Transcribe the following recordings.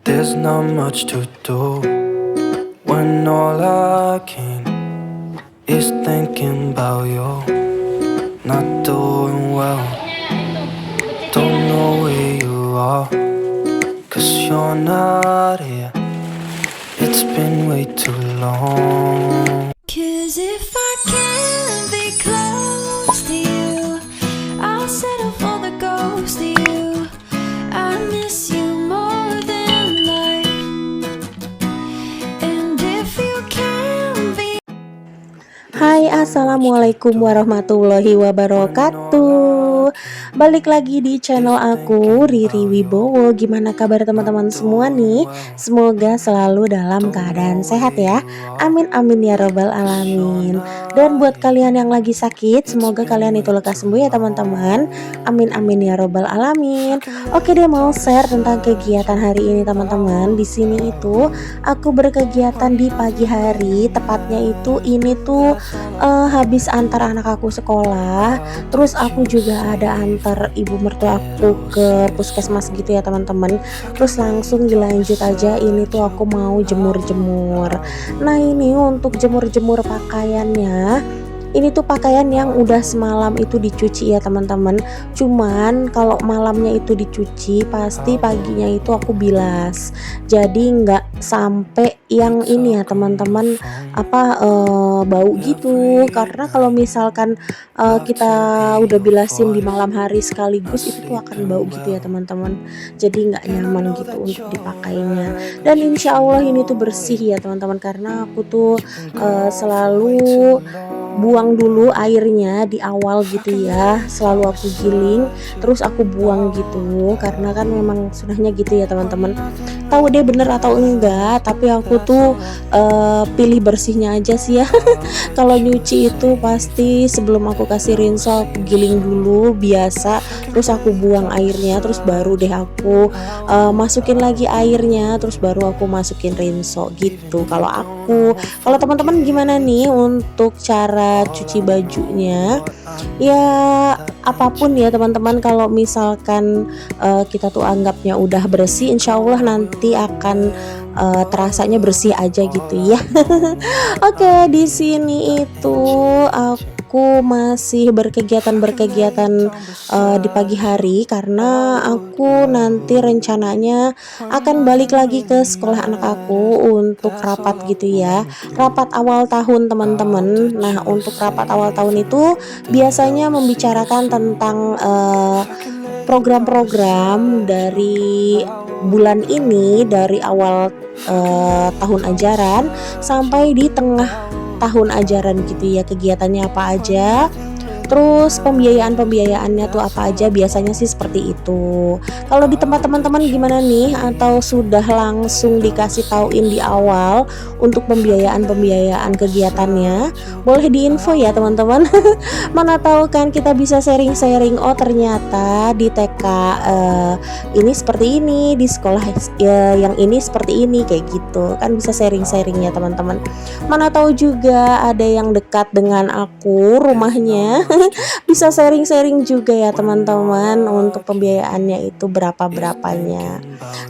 There's not much to do when all I can is thinking about you. Not doing well, don't know where you are, 'cause you're not here. It's been way too long. 'Cause if I can't be close to you, I'll settle for the ghost of you. I miss you more than life. And if you can be. Hai, assalamualaikum warahmatullahi wabarakatuh. Balik lagi di channel aku, Riri Wibowo. Gimana kabar teman-teman semua nih? Semoga selalu dalam keadaan sehat ya. Amin amin ya robbal alamin. Dan buat kalian yang lagi sakit, semoga kalian itu lekas sembuh ya teman-teman. Amin amin ya robbal alamin. Oke deh, mau share tentang kegiatan hari ini teman-teman. Di sini itu aku berkegiatan di pagi hari, tepatnya itu ini tuh habis antar anak aku sekolah, terus aku juga ada antar ibu mertua aku ke puskesmas gitu ya teman-teman. Terus langsung dilanjut aja, ini tuh aku mau jemur-jemur. Nah ini untuk jemur-jemur pakaiannya, ini tuh pakaian yang udah semalam itu dicuci ya teman-teman. Cuman kalau malamnya itu dicuci, pasti paginya itu aku bilas. Jadi nggak sampai yang ini ya teman-teman, bau gitu. Karena kalau misalkan kita udah bilasin di malam hari sekaligus, itu tuh akan bau gitu ya teman-teman. Jadi nggak nyaman gitu untuk dipakainya. Dan insya Allah ini tuh bersih ya teman-teman, karena aku tuh selalu buang dulu airnya di awal gitu ya, selalu aku giling terus aku buang gitu, karena kan memang sunahnya gitu ya teman-teman. Tahu deh bener atau enggak, tapi aku tuh pilih bersihnya aja sih ya. Kalau nyuci itu pasti sebelum aku kasih rinso aku giling dulu biasa, terus aku buang airnya, terus baru deh aku masukin lagi airnya, terus baru aku masukin rinso gitu. Kalau teman-teman gimana nih untuk cara cuci bajunya? Ya apapun ya teman-teman, kalau misalkan kita tuh anggapnya udah bersih, insya Allah nanti akan terasanya bersih aja gitu ya. Oke, di sini itu aku masih berkegiatan di pagi hari, karena aku nanti rencananya akan balik lagi ke sekolah anak aku untuk rapat gitu ya, rapat awal tahun teman-teman. Nah untuk rapat awal tahun itu biasanya membicarakan tentang program-program dari bulan ini, dari awal tahun ajaran sampai di tengah tahun ajaran gitu ya, kegiatannya apa aja, terus pembiayaannya tuh apa aja, biasanya sih seperti itu. Kalau di tempat teman-teman gimana nih, atau sudah langsung dikasih tauin di awal untuk pembiayaan kegiatannya? Boleh diinfo ya teman-teman. Mana tahu kan kita bisa sharing-sharing, oh ternyata di TK ini seperti ini, di sekolah yang ini seperti ini, kayak gitu kan, bisa sharing-sharing ya teman-teman. Mana tahu juga ada yang dekat dengan aku rumahnya. Bisa sharing-sharing juga ya teman-teman untuk pembiayaannya itu berapanya.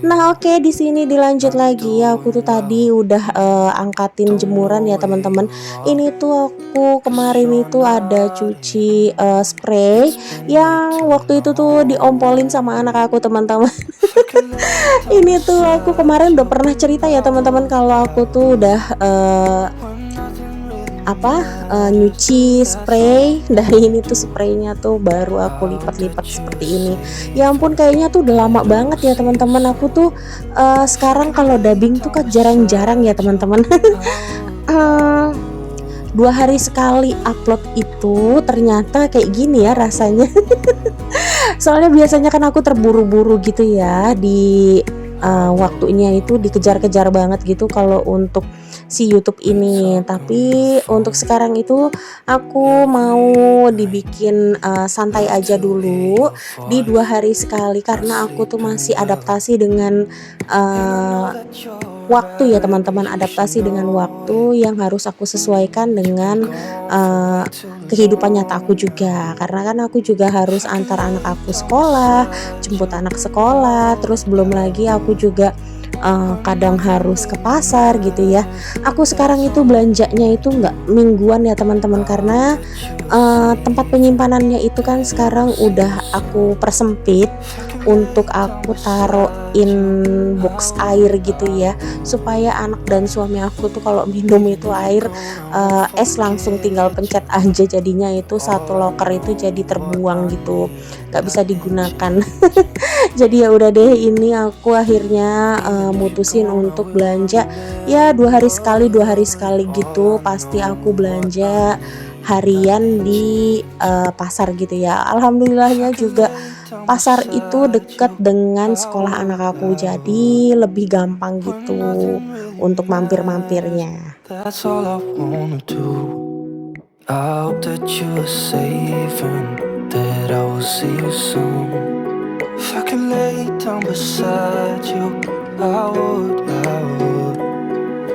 Nah oke, di sini dilanjut lagi ya. Aku tuh tadi udah angkatin jemuran ya teman-teman. Ini tuh aku kemarin itu ada cuci spray yang waktu itu tuh diompolin sama anak aku teman-teman. Ini tuh aku kemarin udah pernah cerita ya teman-teman, kalau aku tuh udah nyuci spray. Dari ini tuh spraynya tuh baru aku lipat-lipat seperti ini. Ya ampun, kayaknya tuh udah lama banget ya teman-teman. Aku tuh sekarang kalau dubbing tuh kan jarang-jarang ya teman-teman. 2 hari sekali upload itu, ternyata kayak gini ya rasanya. Soalnya biasanya kan aku terburu-buru gitu ya, di waktunya itu dikejar-kejar banget gitu kalau untuk si YouTube ini. Tapi untuk sekarang itu aku mau dibikin santai aja dulu di 2 hari sekali, karena aku tuh masih adaptasi dengan waktu ya teman-teman, adaptasi dengan waktu yang harus aku sesuaikan dengan kehidupan nyata aku juga, karena kan aku juga harus antar anak aku sekolah, jemput anak sekolah, terus belum lagi aku juga kadang harus ke pasar gitu ya. Aku sekarang itu belanjanya itu nggak mingguan ya teman-teman, karena tempat penyimpanannya itu kan sekarang udah aku persempit untuk aku taruhin box air gitu ya, supaya anak dan suami aku tuh kalau minum itu air es langsung tinggal pencet aja, jadinya itu satu loker itu jadi terbuang gitu, nggak bisa digunakan. Jadi ya udah deh, ini aku akhirnya mutusin untuk belanja ya 2 hari sekali gitu, pasti aku belanja harian di pasar gitu ya. Alhamdulillahnya juga pasar itu dekat dengan sekolah anak aku, jadi lebih gampang gitu untuk mampir-mampirnya. That's all I wanna do. I hope that you are safe and that I will see you soon. If I could lay down beside you, I would, I would.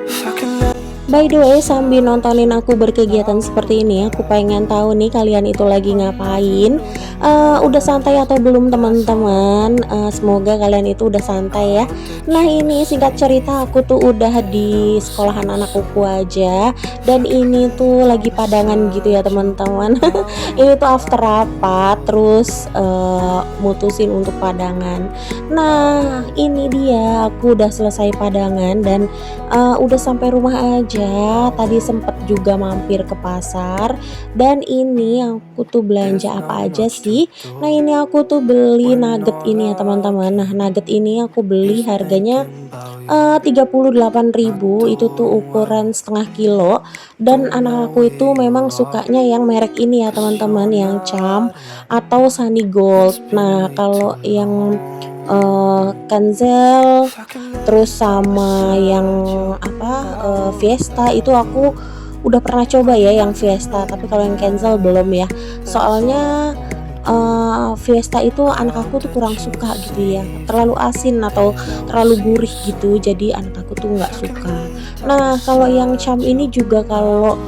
If I could lay By the way, sambil nontonin aku berkegiatan seperti ini, aku pengen tahu nih kalian itu lagi ngapain. Udah santai atau belum teman-teman? Semoga kalian itu udah santai ya. Nah ini singkat cerita, aku tuh udah di sekolahan anakku aja, dan ini tuh lagi padangan gitu ya teman-teman. Ini tuh after rapat, terus mutusin untuk padangan. Nah ini dia, aku udah selesai padangan dan udah sampai rumah aja. Tadi sempet juga mampir ke pasar, dan ini aku tuh belanja apa aja sih. Nah ini aku tuh beli nugget ini ya teman-teman. Nah nugget ini aku beli harganya 38.000, itu tuh ukuran setengah kilo, dan anak aku itu memang sukanya yang merek ini ya teman-teman, yang Cham atau Sunny Gold. Nah kalau yang Kanzel terus sama yang Fiesta itu aku udah pernah coba ya yang Fiesta, tapi kalau yang Kenzel belum ya, soalnya Fiesta itu anak aku tuh kurang suka gitu ya, terlalu asin atau terlalu gurih gitu, jadi anak aku tuh nggak suka. Nah kalau yang Cham ini juga, kalau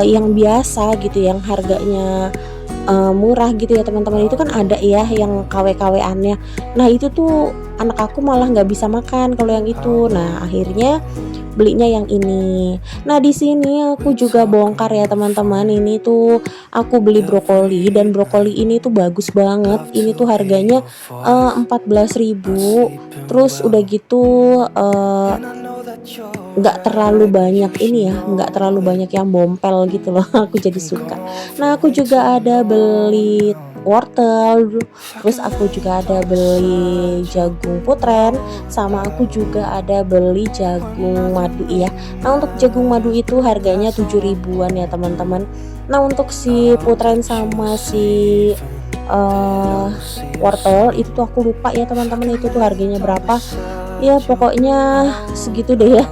yang biasa gitu, yang harganya murah gitu ya teman-teman, itu kan ada ya yang KW-KW-annya. Nah itu tuh anak aku malah nggak bisa makan kalau yang itu. Nah akhirnya belinya yang ini. Nah di sini aku juga bongkar ya teman-teman, ini tuh aku beli brokoli, dan brokoli ini tuh bagus banget. Ini tuh harganya 14.000. Terus udah gitu nggak terlalu banyak ini ya, nggak terlalu banyak yang bompel gitu loh. Aku jadi suka. Nah aku juga ada beli wortel, terus aku juga ada beli jagung putren, sama aku juga ada beli jagung madu ya. Nah untuk jagung madu itu harganya 7 ribuan ya teman-teman. Nah untuk si putren sama si wortel itu tuh aku lupa ya teman-teman, itu tuh harganya berapa ya, pokoknya segitu deh ya.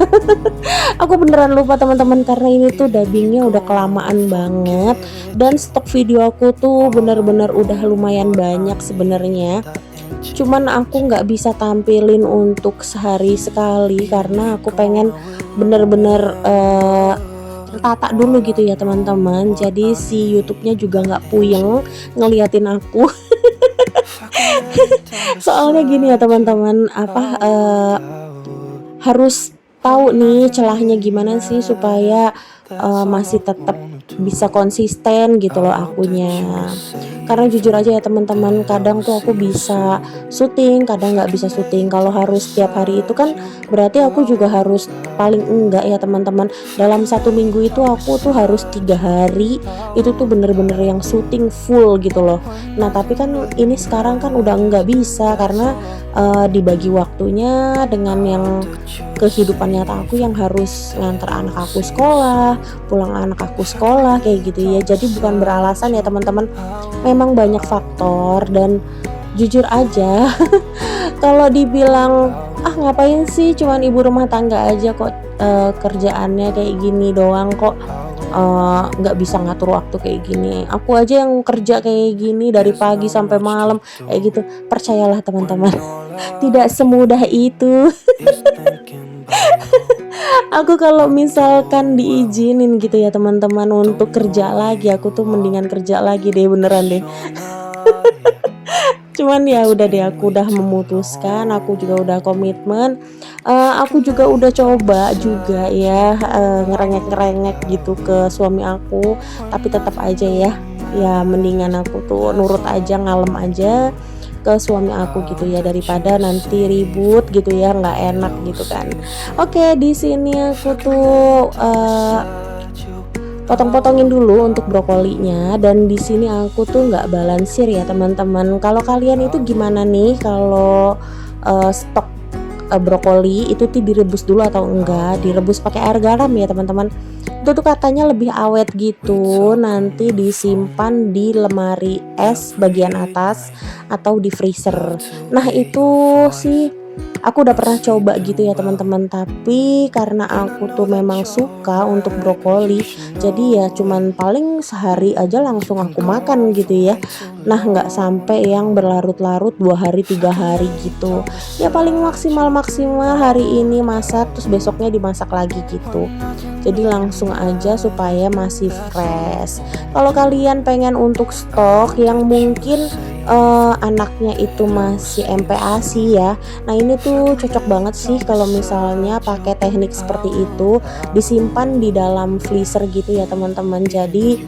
Aku beneran lupa teman-teman, karena ini tuh dubbingnya udah kelamaan banget, dan stok video aku tuh bener-bener udah lumayan banyak sebenarnya. Cuman aku nggak bisa tampilin untuk sehari sekali, karena aku pengen bener-bener tata dulu gitu ya teman-teman. Jadi si YouTube-nya juga nggak puyeng ngeliatin aku. Soalnya gini ya teman-teman, harus tahu nih celahnya gimana sih supaya masih tetap bisa konsisten gitu loh akunya. Karena jujur aja ya teman-teman, kadang tuh aku bisa syuting, kadang nggak bisa syuting. Kalau harus setiap hari itu kan berarti aku juga harus, paling enggak ya teman-teman, dalam 1 minggu itu aku tuh harus 3 hari itu tuh bener-bener yang syuting full gitu loh. Nah tapi kan ini sekarang kan udah nggak bisa, karena dibagi waktunya dengan yang kehidupan nyata aku yang harus nganter anak aku sekolah, pulang anak aku sekolah kayak gitu ya. Jadi bukan beralasan ya teman-teman, memang banyak faktor. Dan jujur aja kalau dibilang ngapain sih, cuman ibu rumah tangga aja kok, kerjaannya kayak gini doang kok, nggak bisa ngatur waktu kayak gini. Aku aja yang kerja kayak gini dari pagi sampai malam kayak gitu. Percayalah teman-teman, tidak semudah itu. Aku kalau misalkan diizinin gitu ya teman-teman untuk kerja lagi, aku tuh mendingan kerja lagi deh, beneran deh. Cuman ya udah deh, aku udah memutuskan, aku juga udah komitmen. Aku juga udah coba juga ya ngerengek-ngerengek gitu ke suami aku, tapi tetap aja ya mendingan aku tuh nurut aja, ngalem aja ke suami aku gitu ya, daripada nanti ribut gitu ya, nggak enak gitu kan. Oke, di sini aku tuh potong-potongin dulu untuk brokolinya, dan di sini aku tuh nggak balansir ya teman-teman. Kalau kalian itu gimana nih kalau stok brokoli itu tuh direbus dulu atau enggak? Direbus pakai air garam ya teman-teman. Itu tuh katanya lebih awet gitu, nanti disimpan di lemari es bagian atas atau di freezer. Nah itu sih aku udah pernah coba gitu ya teman-teman, tapi karena aku tuh memang suka untuk brokoli, jadi ya cuman paling sehari aja langsung aku makan gitu ya. Nah nggak sampai yang berlarut-larut 2 hari 3 hari gitu. Ya paling maksimal hari ini masak terus besoknya dimasak lagi gitu. Jadi langsung aja supaya masih fresh. Kalau kalian pengen untuk stok yang mungkin anaknya itu masih MPASI ya. Nah ini tuh cocok banget sih kalau misalnya pakai teknik seperti itu, disimpan di dalam freezer gitu ya teman-teman. Jadi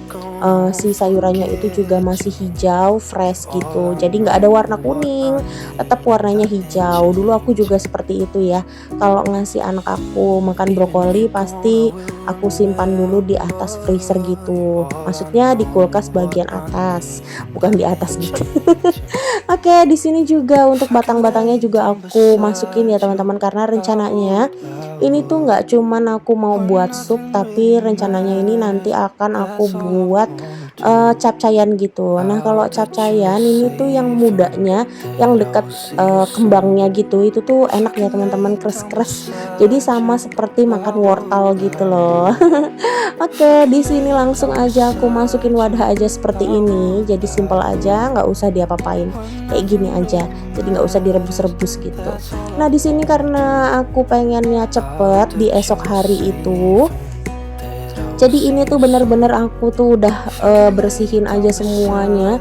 si sayurannya itu juga masih hijau fresh gitu, jadi nggak ada warna kuning, tetap warnanya hijau. Dulu aku juga seperti itu ya, kalau ngasih anak aku makan brokoli pasti aku simpan dulu di atas freezer gitu, maksudnya di kulkas bagian atas, bukan di atas gitu. Oke, di sini juga untuk batang-batangnya juga aku masukin ya teman-teman, karena rencananya ini tuh nggak cuman aku mau buat sup, tapi rencananya ini nanti akan aku buat capcayan gitu. Nah kalau capcayan ini tuh yang mudanya, yang dekat kembangnya gitu, itu tuh enak ya teman-teman, kres-kres. Jadi sama seperti makan wortel gitu loh. Oke, di sini langsung aja aku masukin wadah aja seperti ini. Jadi simple aja, nggak usah diapa-apain. Kayak gini aja. Jadi nggak usah direbus-rebus gitu. Nah di sini karena aku pengennya cepet di esok hari itu, jadi ini tuh bener-bener aku tuh udah bersihin aja semuanya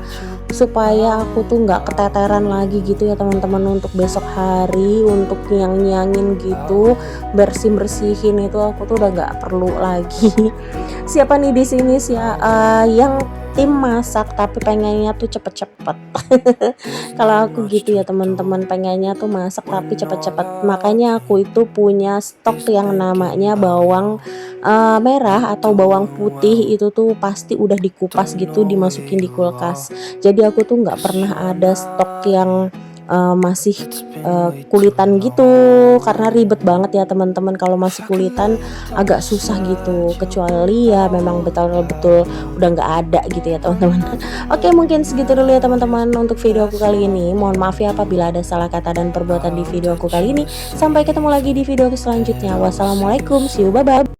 supaya aku tuh nggak keteteran lagi gitu ya teman-teman, untuk besok hari untuk nyang-nyangin gitu, bersihin itu aku tuh udah nggak perlu lagi. Siapa nih di sini sih yang tim masak tapi pengennya tuh cepet-cepet. Kalau aku gitu ya teman-teman, pengennya tuh masak tapi cepet-cepet. Makanya aku itu punya stok yang namanya bawang merah atau bawang putih, itu tuh pasti udah dikupas gitu, dimasukin di kulkas. Jadi aku tuh nggak pernah ada stok yang masih kulitan gitu, karena ribet banget ya teman-teman kalau masih kulitan, agak susah gitu, kecuali ya memang betul-betul udah nggak ada gitu ya teman-teman. Oke, mungkin segitu dulu ya teman-teman untuk video aku kali ini. Mohon maaf ya apabila ada salah kata dan perbuatan di video aku kali ini. Sampai ketemu lagi di video aku selanjutnya. Wassalamualaikum, see you, bye bye.